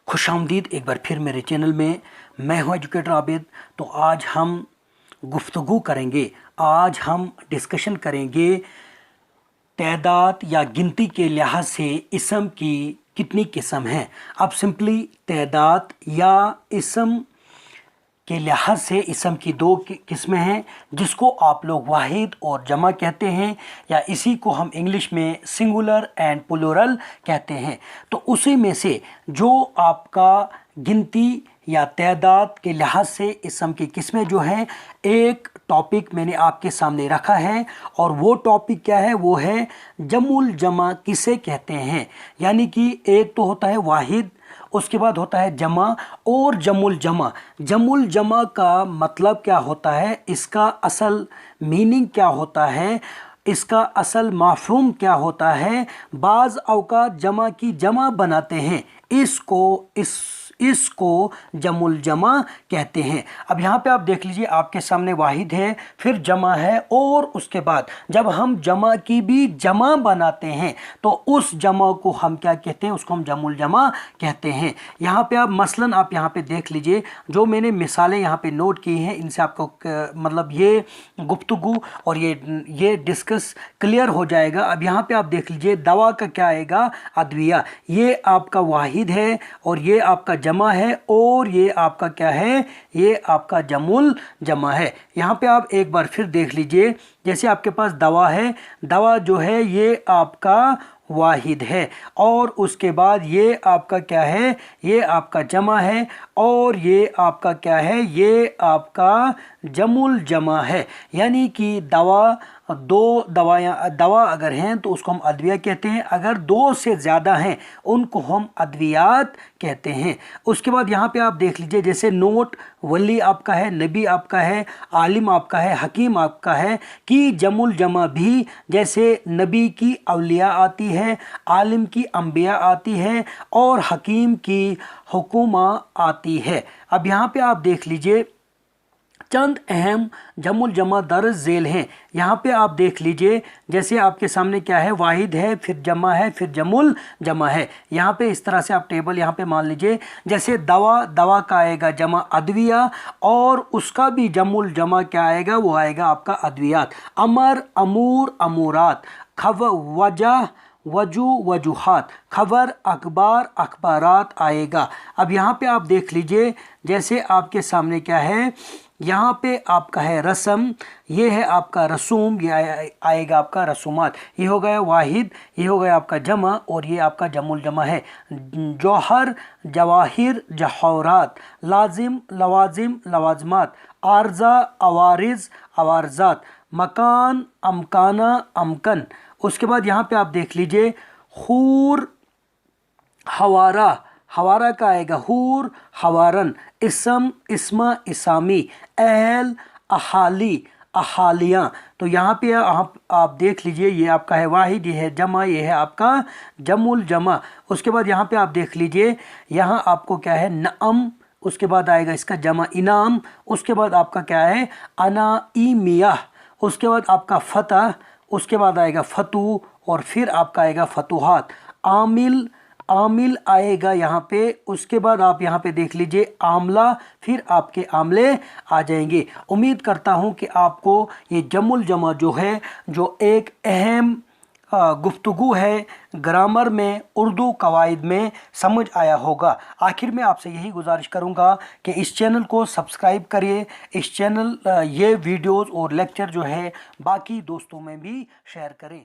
खुशामदीद एक बार फिर मेरे चैनल में। मैं हूं एजुकेटर आबिद। तो आज हम गुफ्तगू करेंगे, आज हम डिस्कशन करेंगे तादाद या गिनती के लिहाज से इसम की कितनी किस्म हैं। अब सिंपली तादाद या इसम के लिहाज से इसम की दो किस्में हैं, जिसको आप लोग वाहिद और जमा कहते हैं, या इसी को हम इंग्लिश में सिंगुलर एंड प्लूरल कहते हैं। तो उसी में से जो आपका गिनती या तादाद के लिहाज से इसम की किस्में जो हैं, एक टॉपिक मैंने आपके सामने रखा है, और वो टॉपिक क्या है, वो है जमुल जमा किसे कहते हैं। यानी कि एक तो होता है वाहिद, उसके बाद होता है जमा और जमुल जमा। जमुल जमा का मतलब क्या होता है, इसका असल मीनिंग क्या होता है, इसका असल माफहूम क्या होता है। बाज़ औक़ात जमा की जमा बनाते हैं, इसको जमुल जमा कहते हैं। अब यहाँ पे आप देख लीजिए, आपके सामने वाहिद है, फिर जमा है, और उसके बाद जब हम जमा की भी जमा बनाते हैं तो उस जमा को हम क्या कहते हैं, उसको हम जमुल जमा कहते हैं। यहाँ पे आप मसलन आप यहाँ पे देख लीजिए, जो मैंने मिसालें यहाँ पे नोट की हैं, इनसे आपको मतलब ये गुफ्तगू और ये डिस्कस क्लियर हो जाएगा। अब यहाँ पे आप देख लीजिए, दवा का क्या आएगा, अद्विया। ये आपका वाहिद है और ये आपका जमा है, और ये आपका क्या है, ये आपका जमुल जमा है। यहाँ पे आप एक बार फिर देख लीजिए, जैसे आपके पास दवा है, दवा जो है ये आपका वाहिद है, और उसके बाद ये आपका क्या है, ये आपका जमा है, और ये आपका क्या है, ये आपका जमुल जमा है। यानी कि दो दवा अगर हैं तो उसको हम अद्विया कहते हैं, अगर दो से ज़्यादा हैं उनको हम अद्वियात कहते हैं। उसके बाद यहाँ पे आप देख लीजिए, जैसे नोट वली आपका है, नबी आपका है, आलिम आपका है, हकीम आपका है, कि जमुल जमा भी जैसे नबी की अवलिया आती है, आलिम की अंबिया आती है, और हकीम की हुकुमा आती है। अब यहाँ पे आप देख लीजिए, चंद अहम जमुल जमा दर्ज झेल हैं। यहाँ पे आप देख लीजिए, जैसे आपके सामने क्या है, वाहिद है, फिर जमा है, फिर जमुल जमा है। यहाँ पे इस तरह से आप टेबल यहाँ पे मान लीजिए, जैसे दवा का आएगा जमा अद्विया, और उसका भी जमुल जमा क्या आएगा, वो आएगा आपका अद्वियात। अमर, अमूर, अमूरात, वजह, वजू, वजूहात, खबर, अखबार, अखबारात आएगा। अब यहाँ पे आप देख लीजिए, जैसे आपके सामने क्या है, यहाँ पे आपका है रस्म, ये है आपका रसूम, ये आएगा आपका रसूमात। ये हो गया वाहिद, ये हो गया आपका जमा, और ये आपका जमुल जमा है। जौहर, जवाहिर, जौहरात, लाजिम, लवाजिम, लवाजमात, आर्जा, अवारिज, अवारजात, मकान, अमकाना, अमकन। उसके बाद यहाँ पे आप देख लीजिए, हूर, हवारा, हवारा का आएगा हूर, हवारन, इसम, इस्मा, इसामी, अहल, अहाली, अहालियाँ। तो यहाँ पे आप देख लीजिए, ये आपका है वाहिद, ये है जमा, ये है आपका जमुल जमा। उसके बाद यहाँ पे आप देख लीजिए, यहाँ आपको क्या है, नअम, उसके बाद आएगा इसका जमा इनाम, उसके बाद आपका क्या है, अनाइमिया, उसके बाद आपका फतह, उसके बाद आएगा फतू, और फिर आपका आएगा फतूहात। आमिल आएगा यहाँ पे, उसके बाद आप यहाँ पे देख लीजिए आमला, फिर आपके आमले आ जाएंगे। उम्मीद करता हूँ कि आपको ये जमुल जमा जो है, जो एक अहम गुफ्तगू है ग्रामर में, उर्दू कवायद में, समझ आया होगा। आखिर में आपसे यही गुजारिश करूँगा कि इस चैनल को सब्सक्राइब करिए, इस चैनल ये वीडियोज़ और लेक्चर जो है बाकी दोस्तों में भी शेयर करें।